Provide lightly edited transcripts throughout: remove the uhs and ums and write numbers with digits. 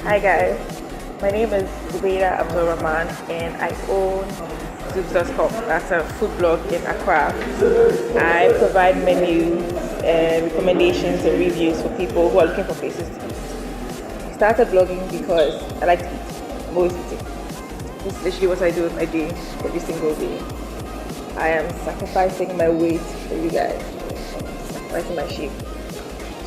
Hi guys, my name is Zubaida Abdul Rahman and I own Zoobs.com. That's a food blog in Accra. I provide menus and recommendations and reviews for people who are looking for places to eat. I started blogging because I like to eat. I'm always eating. This is literally what I do with my day every single day. I am sacrificing my weight for you guys, sacrificing my shape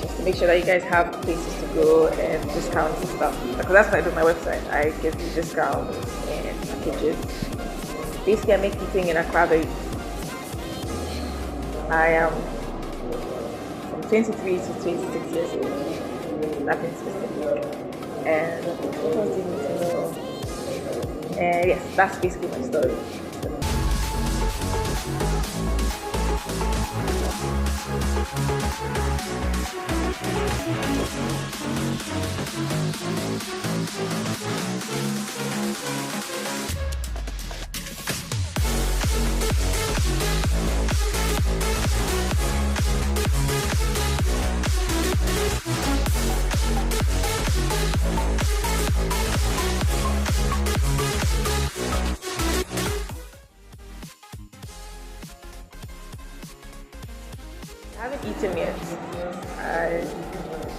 just to make sure that you guys have places to go and discounts and stuff. Because that's what I do on my website. I give you discounts and packages. Basically, I make eating in Accra very easy. I am from 23 to 26 years old. Nothing specific. And what else do you need to know? And yes, that's basically my story. I haven't eaten yet. I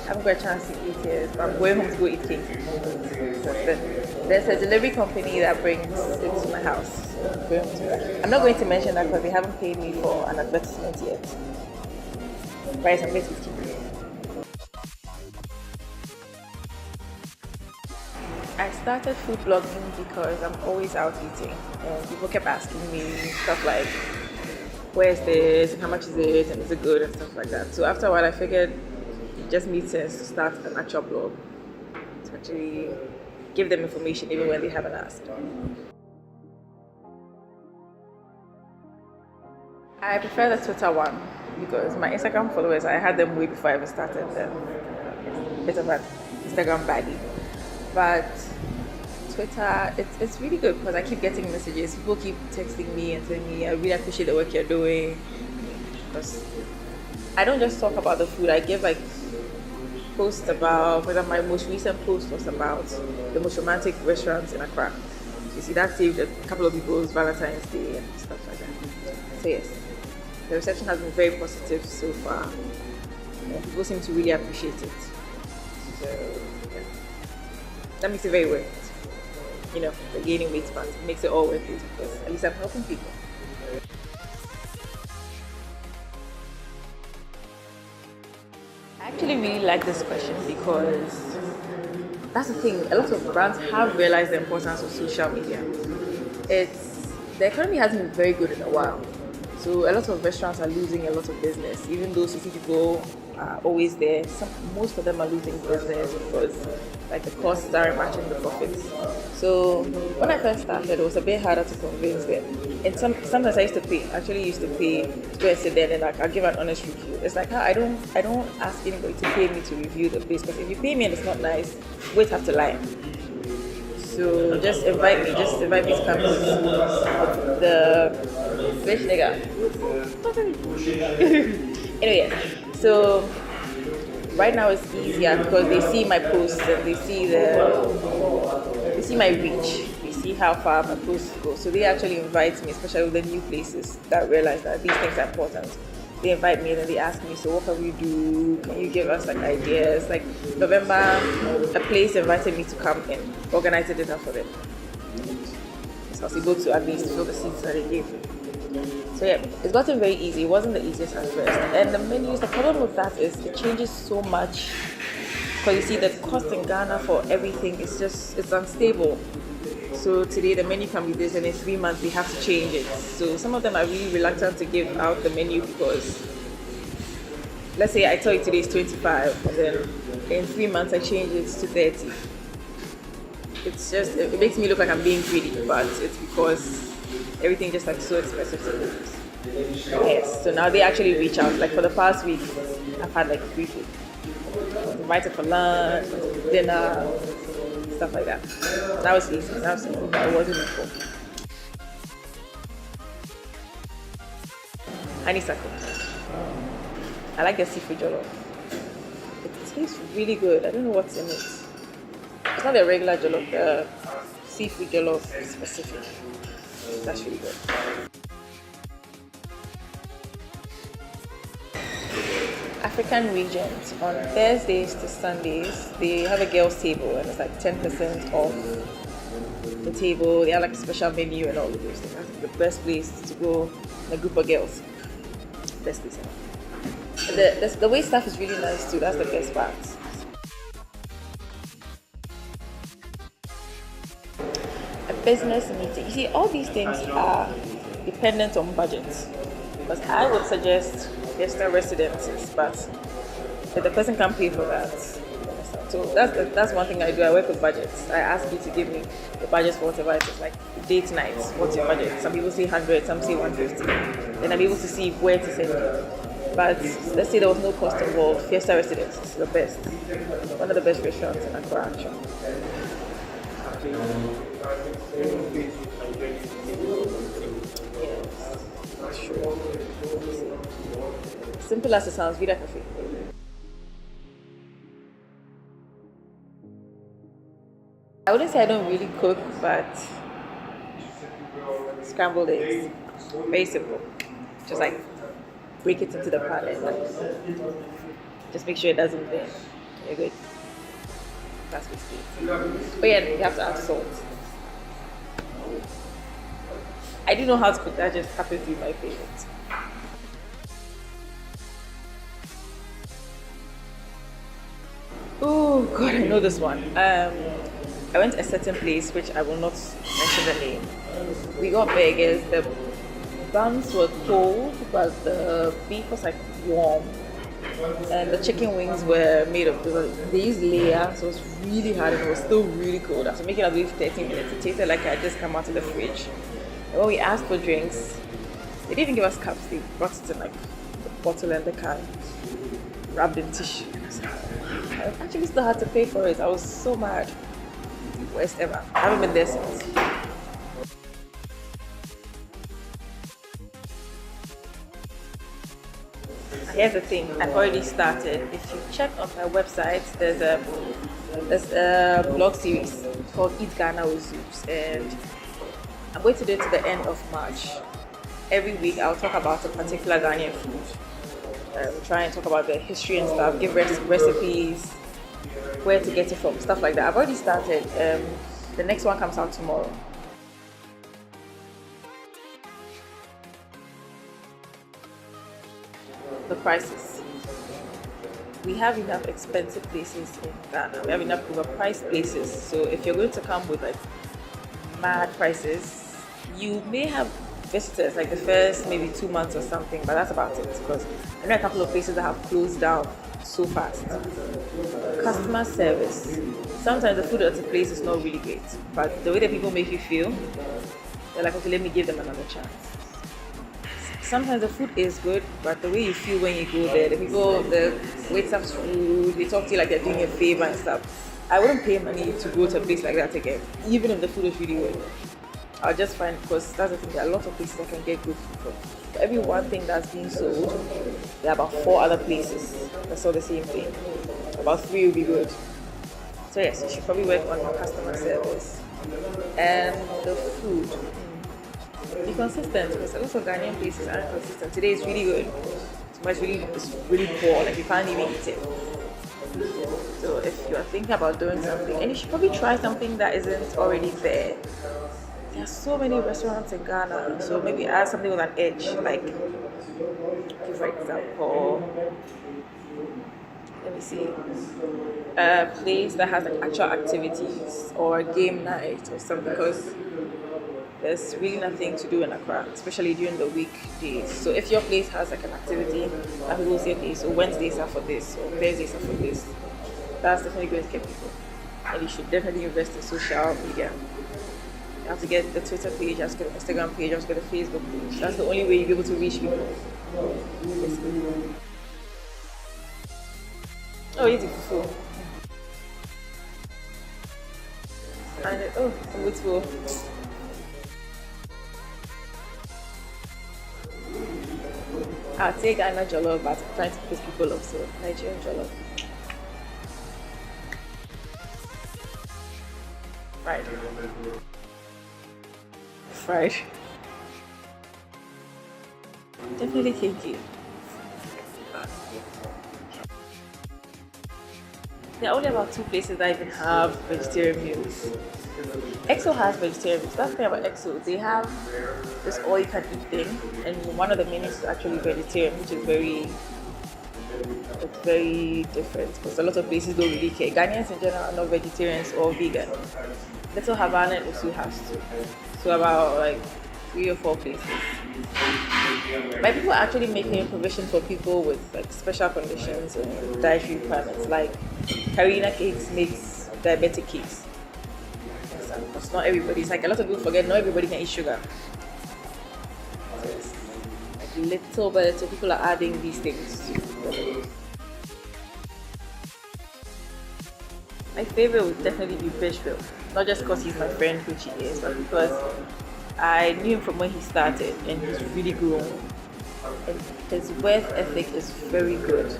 haven't got a chance to eat yet, but I'm going home to go eat cake. There's a delivery company that brings it to my house. I'm not going to mention that because they haven't paid me for an advertisement yet. Right, I'm going to eat cake. I started food blogging because I'm always out eating, and people kept asking me stuff like, where's this and how much is it and is it good and stuff like that. So after a while I figured it just made sense to start an actual blog to actually give them information even when they haven't asked. I prefer the Twitter one because my Instagram followers, I had them way before I even started them. Bit of an Instagram baddie. But Twitter, it's really good because I keep getting messages. People keep texting me and telling me, I really appreciate the work you're doing. Because I don't just talk about the food, I give like posts about, for example, my most recent post was about the most romantic restaurants in Accra. You see, that saved a couple of people's Valentine's Day and stuff like that. So yes, the reception has been very positive so far. And people seem to really appreciate it. So yeah, that makes it very worth it. You know, the gaining weight part makes it all worth it because at least I'm helping people. I actually really like this question because that's the thing. A lot of brands have realized the importance of social media. The economy hasn't been very good in a while, so a lot of restaurants are losing a lot of business. Even though city people are always there, most of them are losing business because like the costs aren't matching the profits. So when I first started, it was a bit harder to convince them. And sometimes I used to pay to go and sit there and like I'll give an honest review. It's like I don't ask anybody to pay me to review the place because if you pay me and it's not nice, wait have to lie. So just invite me to come to the fish nigga. Anyway, so right now it's easier because they see my posts and they see my reach, they see how far my posts go. So they actually invite me, especially with the new places that realize that these things are important. They invite me and then they ask me, so what can we do? Can you give us like ideas? Like November, a place invited me to come and organize a dinner for them. So I was able to at least fill the seats that they gave me. So yeah, it's gotten very easy. It wasn't the easiest at first. And the menus, the problem with that is it changes so much. Because you see the cost in Ghana for everything is it's unstable. So today the menu can be this and in 3 months they have to change it. So some of them are really reluctant to give out the menu because let's say I tell you today is 25 and then in 3 months I change it to 30. It makes me look like I'm being greedy, but it's because everything just like so expensive to produce. Yes, so now they actually reach out. Like for the past week, I've had like free food. I was invited for lunch, dinner, stuff like that. That was easy. That was simple, but it wasn't before. Honeysuckle. I like the seafood jollof. It tastes really good. I don't know what's in it. It's not the regular jollof, the seafood jollof specific. That's really good. African regions on Thursdays to Sundays, they have a girls' table and it's like 10% off the table. They have like a special menu and all of those things. That's the best place to go in a group of girls. Best place ever. The wait staff is really nice too. That's the best part. A business meeting. You see, all these things are dependent on budgets. Because I would suggest Fiesta residences, but if the person can't pay for that, so that's one thing I do. I work with budgets. I ask you to give me the budget for whatever it is, like date nights. What's your budget? Some people say 100, some say 150. Then I'm able to see where to send you. But let's say there was no cost involved. Fiesta residences, the best, one of the best restaurants in Accra, actually. Yes, sure. Simple as it sounds, Vida Cafe. I wouldn't say I don't really cook, but scrambled eggs, very simple. Just like break it into the pan and just make sure it doesn't burn. You're good. That's basically. But yeah, you have to add salt. I do know how to cook. That just happens to be my favorite. Oh God, I know this one. I went to a certain place which I will not mention the name. We got burgers. The buns were cold, but the beef was like warm, and the chicken wings were made of. They used layer, so it was really hard and it was still really cold. After making I believe 30 minutes, it tasted like I had just come out of the fridge. And when we asked for drinks, they didn't even give us cups. They brought it in like the bottle and the can, wrapped in tissue. I actually still had to pay for it. I was so mad. Worst ever. I haven't been there since. Here's the thing, I've already started. If you check on my website, there's a blog series called Eat Ghana with Zoops, and I'm going to do it to the end of March. Every week I'll talk about a particular Ghanaian food. Try and talk about the history and stuff, give recipes, where to get it from, stuff like that. I've already started. The next one comes out tomorrow. The prices. We have enough expensive places in Ghana. We have enough overpriced places. So if you're going to come with like mad prices, you may have visitors like the first maybe 2 months or something, but that's about it. Because I know a couple of places that have closed down so fast. Customer service. Sometimes the food at the place is not really great, but the way that people make you feel, they're like, okay, let me give them another chance. Sometimes the food is good, but the way you feel when you go there, the waiters rude, they talk to you like they're doing you a favor and stuff. I wouldn't pay money to go to a place like that again, even if the food is really good. I'll just find, because that's the thing, there are a lot of places I can get good food from. For every one thing that's being sold, there are about 4 other places that sell the same thing. About 3 will be good. So yes, you should probably work on your customer service. And the food. Be consistent, because a lot of Ghanaian places aren't consistent. Today is really good. Tomorrow it's really poor, like you can't even eat it. So if you are thinking about doing something, and you should probably try something that isn't already there. There are so many restaurants in Ghana, so maybe add something with an edge, like, for example, let me see, a place that has like actual activities or a game night or something, because there's really nothing to do in Accra, especially during the weekdays. So if your place has like an activity, and people will say, okay, so Wednesdays are for this, or Thursdays are for this, that's definitely going to get people. And you should definitely invest in social media. You have to get the Twitter page, you have to get the Instagram page, you have to get the Facebook page. That's the only way you'll be able to reach people. Basically. Oh, easy fufu. And oh, beautiful. I'll take Ghana jollof, but I'm trying to piss people off, so Nigerian jollof. Fried. Fried. Definitely kinky. There are only about 2 places that even have vegetarian meals. EXO has vegetarian meals. That's the thing about EXO. They have this all you can eat thing, and one of the menus is actually vegetarian, which is very different because a lot of places don't really care. Ghanaians in general are not vegetarians or vegan. Little Havana and Usu has to. So about like 3 or 4 places. My people are actually making provision for people with like special conditions and dietary requirements. Like Karina Cakes makes diabetic cakes. Because not everybody. It's like a lot of people forget not everybody can eat sugar. So it's like little by little people are adding these things to the menu. My favorite would definitely be Bishville. Not just because he's my friend, which he is, but because I knew him from when he started and he's really grown. And his work ethic is very good.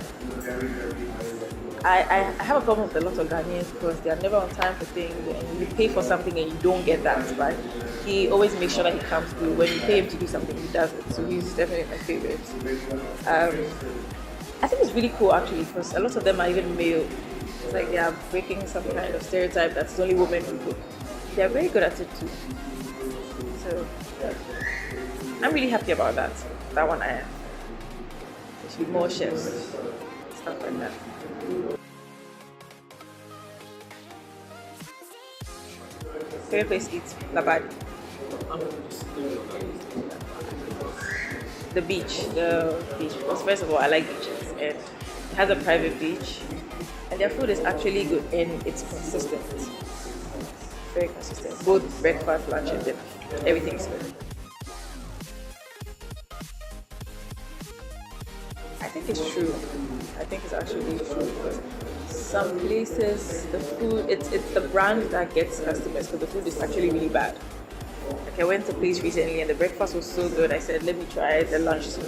I have a problem with a lot of Ghanaians because they are never on time for things and you pay for something and you don't get that. But he always makes sure that he comes through. When you pay him to do something, he does it. So he's definitely my favorite. I think it's really cool actually because a lot of them are even male. It's like they are breaking some kind of stereotype that's only women who cook. They're very good at it too. So yeah. I'm really happy about that. That one I am. There should be more chefs, stuff like that. Favorite place to eat? Labadi. The beach. Because first of all, I like beaches and it has a private beach. And their food is actually good and it's consistent. Very consistent. Both breakfast, lunch, and dinner. Everything's good. I think it's true. I think it's actually true because some places the food it's the brand that gets customers because the food is actually really bad. Like I went to a place recently and the breakfast was so good. I said, let me try the lunch too.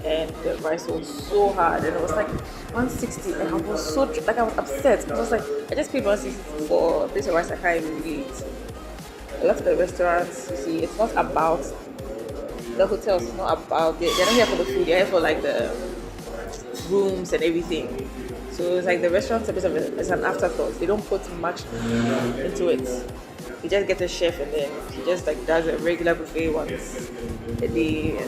And the rice was so hard and it was like 160 and I was so I was upset. I was like, I just paid 160 for a piece of rice I can't even really eat. A lot of the restaurants, you see, it's not about the hotels, it's not about they're not here for the food, they're here for like the rooms and everything. So it's like the restaurant's a bit of it's an afterthought. They don't put much into it. You just get a chef and then he just like does a regular buffet once a day.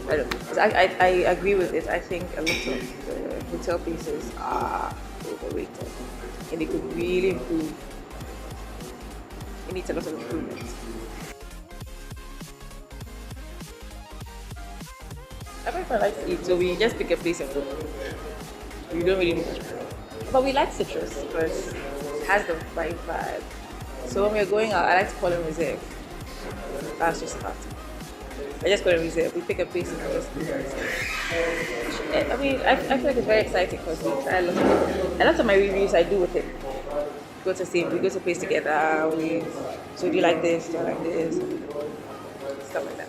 I don't know. I agree with it. I think a lot of the hotel places are overrated and they could really improve. It needs a lot of improvement. I prefer like to eat, so we just pick a place and go. We don't really do much. But we like citrus because it has the right vibe. So when we're going out, I like to call it reserve. That's just that. I just call it reserve. We pick a place and just do it. I mean, I feel like it's very exciting because we try a lot of it. A lot of my reviews I do with him. We go to a place together. So do you like this? Do you like this? Stuff like that.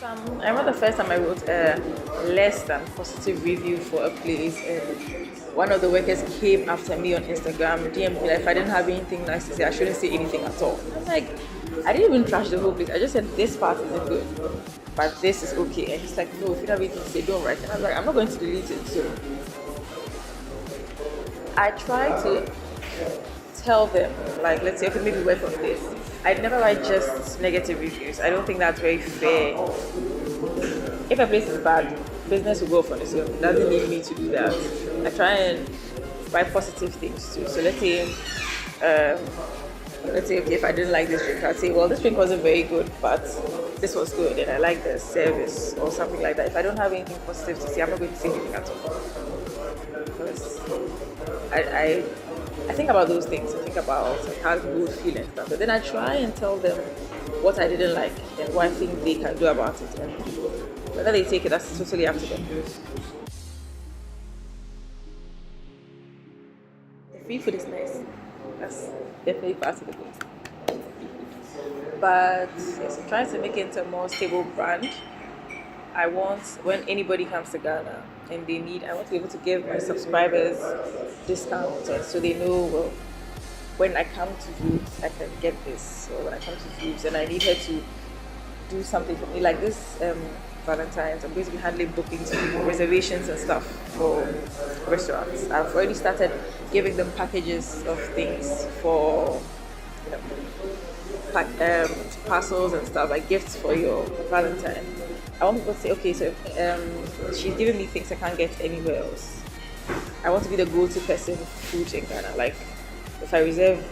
I remember the first time I wrote a less than positive review for a place and one of the workers came after me on Instagram, DM'd me like if I didn't have anything nice to say, I shouldn't say anything at all. I was like, I didn't even trash the whole place. I just said this part isn't good, but this is okay. And he's like, no, if you don't have anything to say, don't write. And I was like, I'm not going to delete it. So I try to tell them, like, let's say, okay, maybe work on this. I'd never write just negative reviews. I don't think that's very fair. If a place is bad, business will go for its own. It doesn't need me to do that. I try and write positive things too. So let's say, okay, if I didn't like this drink, I'd say, well, this drink wasn't very good, but this was good, and I like the service or something like that. If I don't have anything positive to say, I'm not going to say anything at all. Because I think about those things. I think about like, how people would feel and stuff. But then I try and tell them what I didn't like and what I think they can do about it. And whether they take it, that's totally up to them. The free food is nice. That's definitely part of the place. But yes, I'm trying to make it into a more stable brand. I want when anybody comes to Ghana and they need, I want to be able to give my subscribers discounts, and so they know, well, when I come to Views, I can get this, or when I come to Views and I need her to do something for me, like this Valentine's, I'm going to be handling bookings, reservations, and stuff for restaurants. I've already started giving them packages of things for, you know, parcels and stuff, like gifts for your Valentine. I want people to say, okay, so she's giving me things I can't get anywhere else. I want to be the go-to person for food in Ghana. Like, if I reserve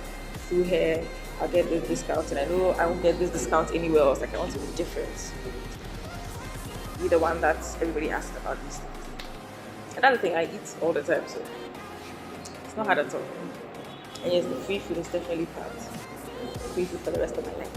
through her, I'll get this discount, and I know I won't get this discount anywhere else. Like, I want to be different. Be the one that everybody asks about these things. Another thing, I eat all the time, so it's not hard at all. And yes, the free food is definitely part. Free food for the rest of my life.